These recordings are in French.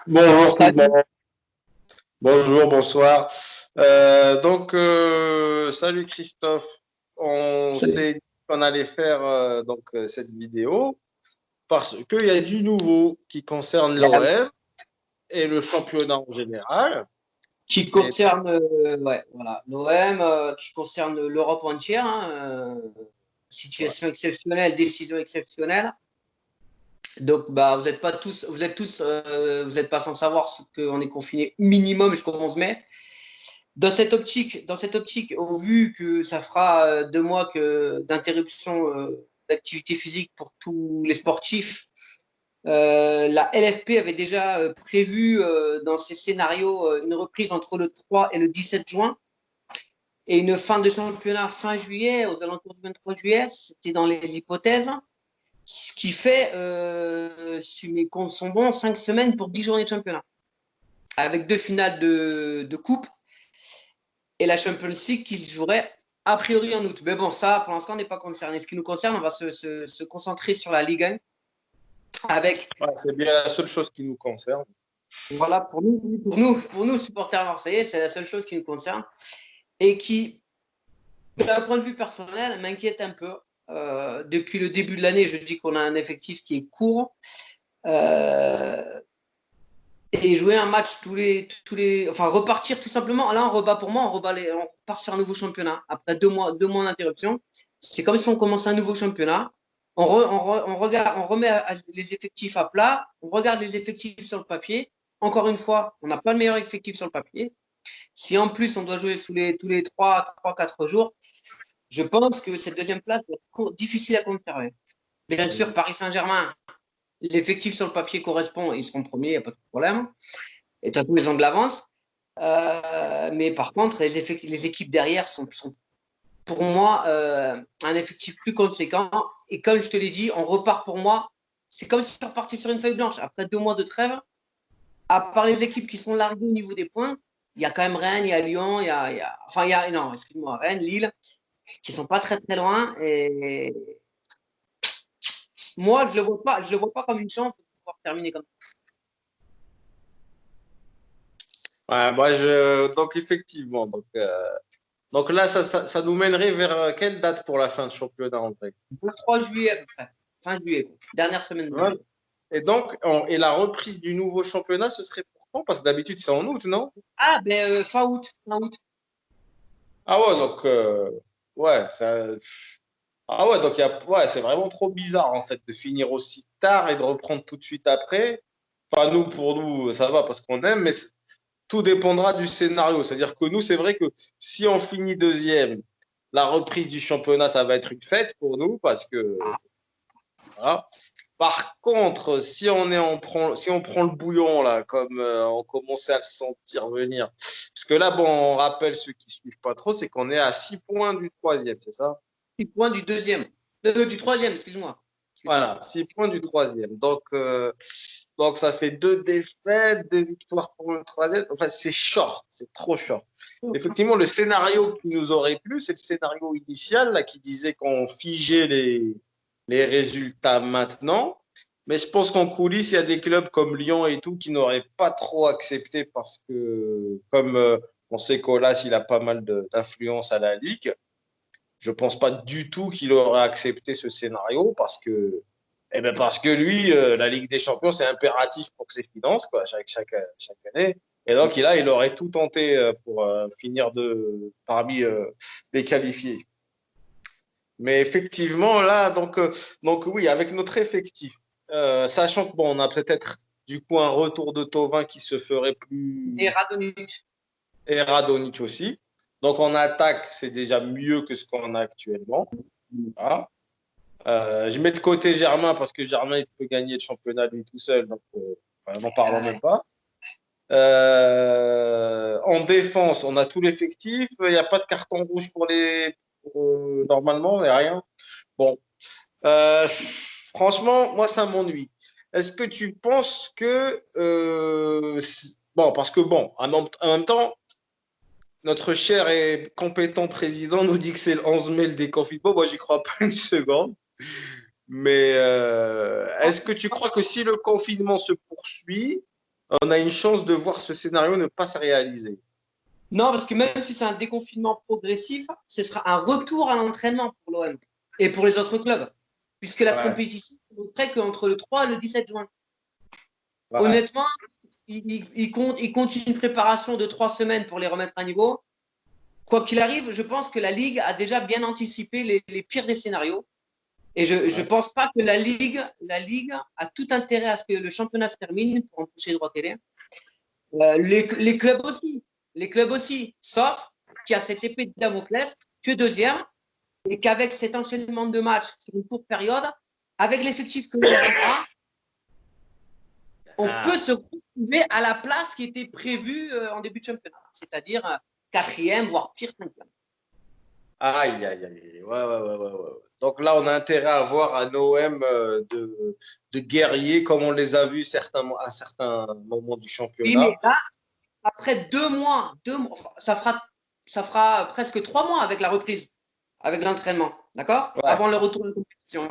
Bonjour tout le Salut. monde. Bonjour, bonsoir. Salut Christophe. On Salut. s'est dit qu'on allait faire cette vidéo parce qu'il y a du nouveau qui concerne Ah oui. l'OM et le championnat en général. Qui Et concerne ouais, voilà, l'OM, qui concerne l'Europe entière, hein, ouais, situation exceptionnelle, décision exceptionnelle. Donc, bah, vous n'êtes pas sans savoir ce qu'on est confiné minimum jusqu'au 11 mai. Dans cette optique, au vu que ça fera 2 mois d'interruption d'activité physique pour tous les sportifs, la LFP avait déjà prévu dans ses scénarios une reprise entre le 3 et le 17 juin et une fin de championnat fin juillet, aux alentours du 23 juillet. C'était dans les hypothèses. Ce qui fait, si mes comptes sont bons, 5 semaines pour 10 journées de championnat. Avec 2 finales de coupe et la Champions League qui se jouerait a priori en août. Mais bon, ça, pour l'instant, on n'est pas concerné. Ce qui nous concerne, on va se concentrer sur la Ligue 1 avec, c'est bien la seule chose qui nous concerne. voilà, pour nous, supporters marseillais, c'est la seule chose qui nous concerne et qui, d'un point de vue personnel, m'inquiète un peu. Depuis le début de l'année, je dis qu'on a un effectif qui est court. Et jouer un match enfin repartir tout simplement. Là, pour moi, on repart sur un nouveau championnat après 2 mois d'interruption. C'est comme si on commençait un nouveau championnat. On remet les effectifs à plat. On regarde les effectifs sur le papier. Encore une fois, on n'a pas le meilleur effectif sur le papier. Si en plus on doit jouer tous les 3-4 jours, je pense que cette deuxième place va être difficile à conserver. Bien sûr, Paris Saint-Germain, l'effectif sur le papier correspond, ils seront premiers, il n'y a pas de problème. Et tu as tous les angles d'avance. Mais par contre, les équipes derrière sont pour moi, un effectif plus conséquent. Et comme je te l'ai dit, on repart pour moi. C'est comme si on repartait sur une feuille blanche. Après 2 mois de trêve, à part les équipes qui sont larguées au niveau des points, il y a quand même Rennes, il y a Lyon, non, excuse-moi, Rennes, Lille, qui sont pas très très loin. Et moi, je le vois pas comme une chance de pouvoir terminer comme ça. Ouais, donc effectivement, donc là, ça nous mènerait vers quelle date pour la fin de championnat en vrai? Le 3 juillet à peu près. Fin juillet, quoi. Dernière semaine de Ouais. juillet. Et la reprise du nouveau championnat, ce serait pour quand? Parce que d'habitude, c'est en août, non? Ah, ben fin août. Fin août. Ah ouais, ouais, ça, ah ouais, ouais, c'est vraiment trop bizarre en fait de finir aussi tard et de reprendre tout de suite après. Enfin, pour nous, ça va parce qu'on aime, mais tout dépendra du scénario. C'est-à-dire que nous, c'est vrai que si on finit deuxième, la reprise du championnat, ça va être une fête pour nous parce que voilà. Par contre, si on prend le bouillon là, comme on commençait à le sentir venir, parce que là, bon, on rappelle ceux qui suivent pas trop, c'est qu'on est à 6 points du troisième, c'est ça? 6 points du deuxième. Du troisième, excuse-moi. Excuse-moi. Voilà, 6 points du troisième. Donc ça fait 2 défaites, 2 victoires pour le troisième. Enfin, c'est short, c'est trop short. Effectivement, le scénario qui nous aurait plu, c'est le scénario initial là, qui disait qu'on figeait les résultats maintenant. Mais je pense qu'en coulisses, il y a des clubs comme Lyon et tout qui n'auraient pas trop accepté parce que, comme on sait qu'Olas, il a pas mal d'influence à la Ligue, je pense pas du tout qu'il aurait accepté ce scénario parce que lui, la Ligue des Champions, c'est impératif pour ses finances, quoi, chaque année. Et donc, il aurait tout tenté pour finir parmi les qualifiés. Mais effectivement, là, donc oui, avec notre effectif, sachant que bon, on a peut-être du coup un retour de Tovin qui se ferait Et plus Radonic. et Radonic aussi. Donc en attaque, c'est déjà mieux que ce qu'on a actuellement. Voilà. Je mets de côté Germain parce que Germain il peut gagner le championnat lui tout seul, donc n'en parlons même pas. En défense, on a tout l'effectif. Il n'y a pas de carton rouge normalement, il n'y a rien. Bon, Euh, franchement, moi, ça m'ennuie. Est-ce que tu penses que... bon, parce que bon, en même temps, notre cher et compétent président nous dit que c'est le 11 mai le déconfinement. Moi, j'y crois pas une seconde. Mais est-ce que tu crois que si le confinement se poursuit, on a une chance de voir ce scénario ne pas se réaliser? Non, parce que même si c'est un déconfinement progressif, ce sera un retour à l'entraînement pour l'OM et pour les autres clubs, puisque la Ouais, compétition ne ferait qu'entre le 3 et le 17 juin. ouais. Honnêtement, il compte une préparation de 3 semaines pour les remettre à niveau. Quoi qu'il arrive, je pense que la Ligue a déjà bien anticipé les pires des scénarios. Et je ne Ouais. pense pas que la Ligue a tout intérêt à ce que le championnat se termine pour en toucher les droits télé. Les clubs aussi. Les clubs aussi. Sauf qu'il y a cette épée de Damoclès, tu es deuxième, et qu'avec cet enchaînement de matchs sur une courte période, avec l'effectif que l'on a, on peut se retrouver à la place qui était prévue en début de championnat, c'est-à-dire quatrième, voire pire cinquième. Aïe, aïe, aïe. Ouais, ouais, ouais, ouais, ouais. Donc là, on a intérêt à avoir un OM de guerriers comme on les a vus à certains moments du Oui, mais championnat. là, après 2 mois, enfin, ça fera presque 3 mois avec la reprise, avec l'entraînement, d'accord? Ouais. Avant le retour de la compétition.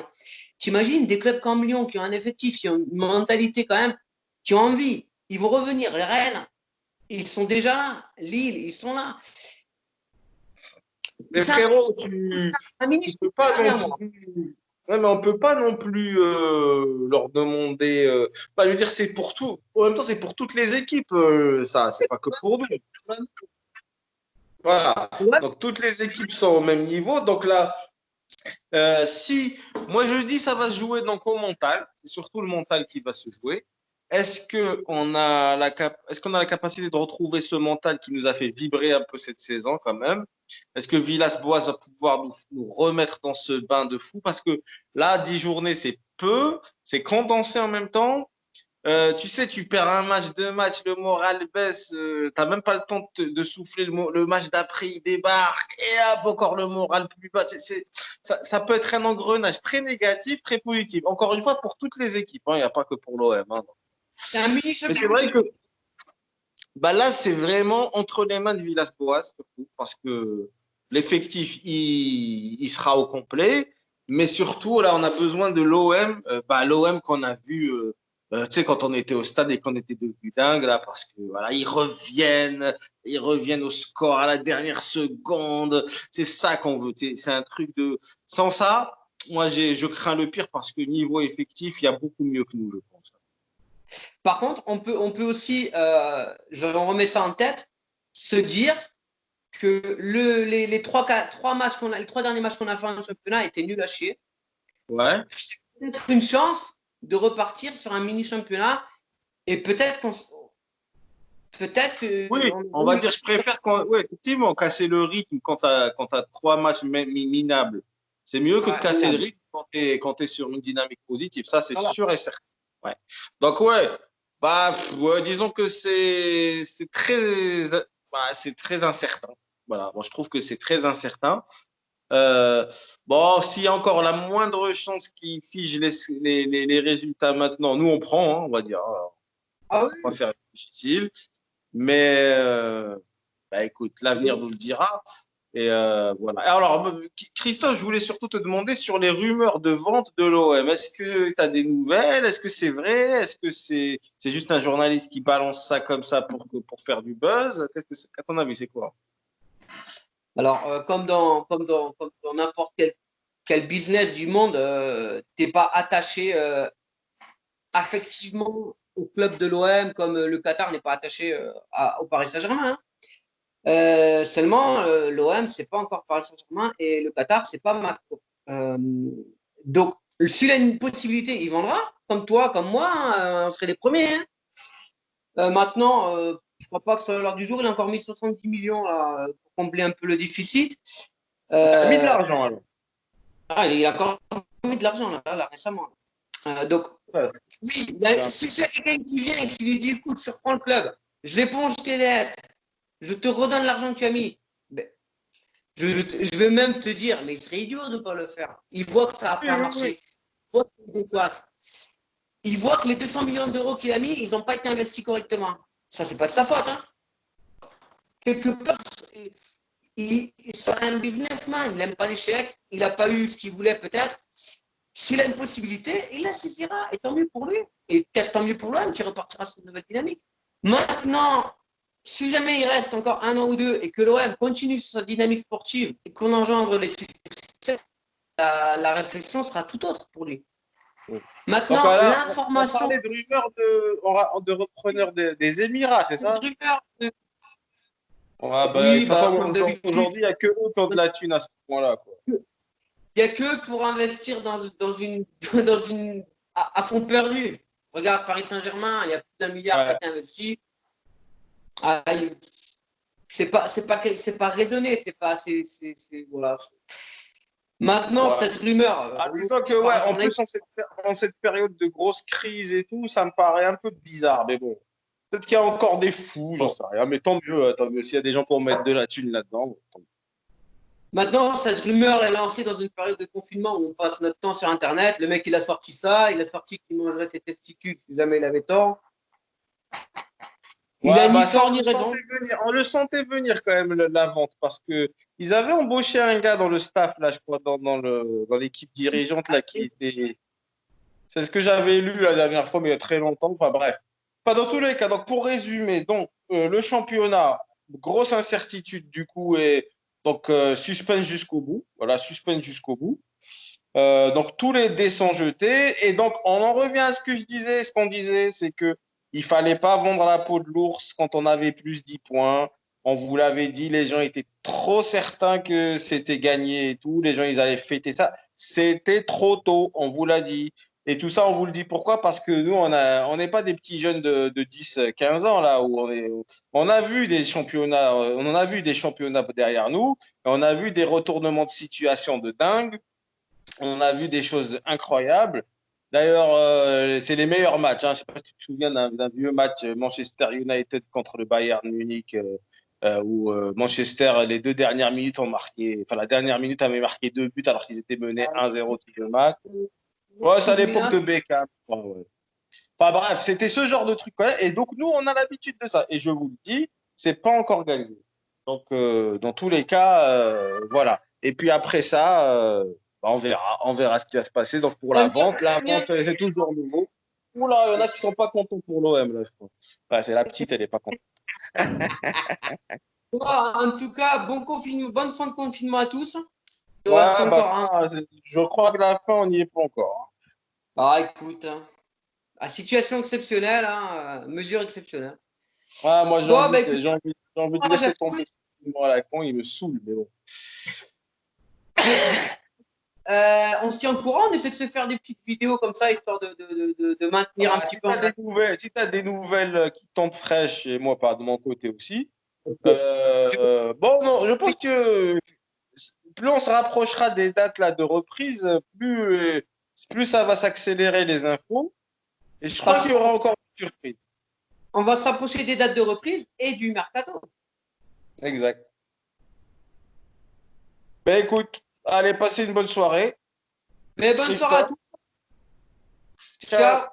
T'imagines des clubs comme Lyon qui ont un effectif, qui ont une mentalité quand même, qui ont envie, ils vont revenir. Les Rennes, ils sont déjà là. Lille, ils sont là. Mais C'est frérot, un tu mini peux pas non mois. plus. Ouais, mais on peut pas non plus leur demander. Bah, je veux dire, c'est pour tout. En même temps, c'est pour toutes les équipes, ça. C'est pas que pour nous. Voilà. Ouais, Donc toutes les équipes sont au même niveau. Donc là, si moi je dis ça va se jouer donc au mental, c'est surtout le mental qui va se jouer. Est-ce qu'on a la capacité de retrouver ce mental qui nous a fait vibrer un peu cette saison quand même? Est-ce que Villas-Boas va pouvoir nous remettre dans ce bain de fou? Parce que là, 10 journées, c'est peu, c'est condensé en même temps. Tu sais, tu perds un match, 2 matchs, le moral baisse, t'as même pas le temps de souffler, le match d'après, il débarque, et hop, encore le moral plus bas. Ça peut être un engrenage très négatif, très positif. Encore une fois, pour toutes les équipes, hein, il n'y a pas que pour l'OM. Hein. c'est un mini Mais c'est championnat. vrai que bah là, c'est vraiment entre les mains de Villas-Boas, surtout, parce que l'effectif, il sera au complet. Mais surtout, là, on a besoin de l'OM, l'OM qu'on a vu, tu sais, quand on était au stade et qu'on était devenu dingue, là, parce que voilà, ils reviennent au score à la dernière seconde. C'est ça qu'on veut. C'est un truc de. Sans ça, moi, je crains le pire parce que niveau effectif, il y a beaucoup mieux que nous, je pense. Par contre, on peut aussi, je remets ça en tête, se dire que les 3 derniers matchs qu'on a fait en championnat étaient nuls à chier. Ouais. C'est peut-être une chance de repartir sur un mini championnat et peut-être Oui, que on va dire, je préfère ouais, effectivement, casser le rythme quand t'as 3 matchs minables. C'est mieux que de ouais, casser le minable. rythme quand t'es sur une dynamique positive. Ça, c'est Voilà. sûr et certain. Ouais. Donc, ouais, ouais, disons que c'est très incertain. Voilà, moi, je trouve que c'est très incertain. Euh, bon, s'il y a encore la moindre chance qu'ils figent les résultats maintenant, nous, on prend, hein, on va dire. Hein, Ah on va oui. faire difficile. Mais écoute, l'avenir nous le dira. Et voilà. Alors, Christophe, je voulais surtout te demander sur les rumeurs de vente de l'OM. Est-ce que tu as des nouvelles? Est-ce que c'est vrai? Est-ce que c'est juste un journaliste qui balance ça comme ça pour faire du buzz? À ton avis, c'est quoi? Alors, comme dans n'importe quel business du monde, tu n'es pas attaché affectivement au club de l'OM comme le Qatar n'est pas attaché au Paris Saint-Germain. Hein. Seulement, l'OM, c'est pas encore Paris Saint-Germain et le Qatar, c'est pas Macron. Donc, s'il a une possibilité, il vendra, comme toi, comme moi, hein, on serait les premiers. Hein. Maintenant, je crois pas que sur l'heure du jour, il a encore mis 70 millions là, pour combler un peu le déficit. Il a mis de Euh, l'argent alors. il a encore mis de l'argent là, récemment. Donc, Ouais, oui, c'est si c'est quelqu'un qui vient et qui lui dit écoute, je reprends le club, je l'éponge tes dettes, je te redonne l'argent que tu as mis. Ben, je vais même te dire, mais il serait idiot de ne pas le faire. Il voit que ça a oui, pas oui, oui. marché. Il voit que les 200 millions d'euros qu'il a mis, ils n'ont pas été investis correctement. Ça, c'est pas de sa faute. Hein. Quelque part, c'est un businessman. Il n'aime pas l'échec. Il n'a pas eu ce qu'il voulait peut-être. S'il a une possibilité, il la saisira. Et tant mieux pour lui. Et peut-être tant mieux pour l'homme qui repartira sur une nouvelle dynamique. Maintenant, si jamais il reste encore 1 an ou 2 et que l'OM continue sur sa dynamique sportive et qu'on engendre les succès, la réflexion sera tout autre pour lui. Maintenant, Donc là, on l'information. parlait de rumeurs de repreneurs des Émirats, c'est ça? Ouais, de toute façon, Comme d'habitude, aujourd'hui, il n'y a que eux qui ont de la thune à ce point-là, quoi. il n'y a que pour investir dans une à fond perdu. Regarde Paris Saint-Germain, il y a plus d'1 milliard qui a été investi. C'est pas raisonné, voilà. Maintenant, cette rumeur. Disons que, en plus, en cette période de grosse crise et tout, ça me paraît un peu bizarre, mais bon. Peut-être qu'il y a encore des fous, j'en sais rien, mais tant mieux. S'il y a des gens pour mettre de la thune là-dedans. Maintenant, cette rumeur est lancée dans une période de confinement où on passe notre temps sur Internet. Le mec, il a sorti ça, il a sorti qu'il mangerait ses testicules si jamais il avait tort. Il a ni tort ni raison. On le sentait venir quand même, la vente, parce qu'ils avaient embauché un gars dans le staff, là, je crois, dans l'équipe dirigeante, là, qui était. C'est ce que j'avais lu la dernière fois, mais il y a très longtemps. Enfin, bref. Enfin, dans tous les cas, donc, pour résumer, donc, le championnat, grosse incertitude, du coup, et donc, suspense jusqu'au bout. Voilà, suspense jusqu'au bout. Donc, tous les dés sont jetés. Et donc, on en revient à ce qu'on disait, c'est que il fallait pas vendre la peau de l'ours quand on avait plus 10 points. On vous l'avait dit, les gens étaient trop certains que c'était gagné et tout. Les gens, ils allaient fêter ça. C'était trop tôt, on vous l'a dit. Et tout ça, on vous le dit pourquoi? Parce que nous, on n'est pas des petits jeunes de 10, 15 ans, là, où on a vu des championnats, on en a vu des championnats derrière nous. On a vu des retournements de situation de dingue. On a vu des choses incroyables. D'ailleurs, c'est les meilleurs matchs. Je ne sais pas si tu te souviens d'un vieux match Manchester United contre le Bayern Munich, où Manchester, les 2 dernières minutes ont marqué. Enfin, la dernière minute avait marqué 2 buts alors qu'ils étaient menés 1-0 tout le match. Ouais, c'est à l'époque de Beckham. Ouais. Enfin bref, c'était ce genre de truc. Et donc, nous, on a l'habitude de ça. Et je vous le dis, c'est pas encore gagné. Donc, dans tous les cas, voilà. Et puis après ça, on verra ce qui va se passer. Donc, pour la vente, c'est toujours nouveau. Oula, il y en a qui sont pas contents pour l'OM, là, je crois. Enfin, c'est la petite, elle est pas contente. En tout cas, bon confinement, bonne fin de confinement à tous. Je crois que la fin, on n'y est pas encore. Écoute, situation exceptionnelle, mesure exceptionnelle. Moi, j'ai envie de laisser tomber à la con, il me saoule, mais bon. On se tient au courant, on essaie de se faire des petites vidéos comme ça, histoire de maintenir un petit peu. Si tu as des nouvelles qui tombent fraîches, et moi, de mon côté aussi. Non, je pense que plus on se rapprochera des dates là, de reprise, plus ça va s'accélérer les infos. Et je crois qu'il y aura encore une surprise. On va s'approcher des dates de reprise et du mercato. Exact. Ben écoute, allez, passez une bonne soirée. Mais bonne soirée à tous. Ciao.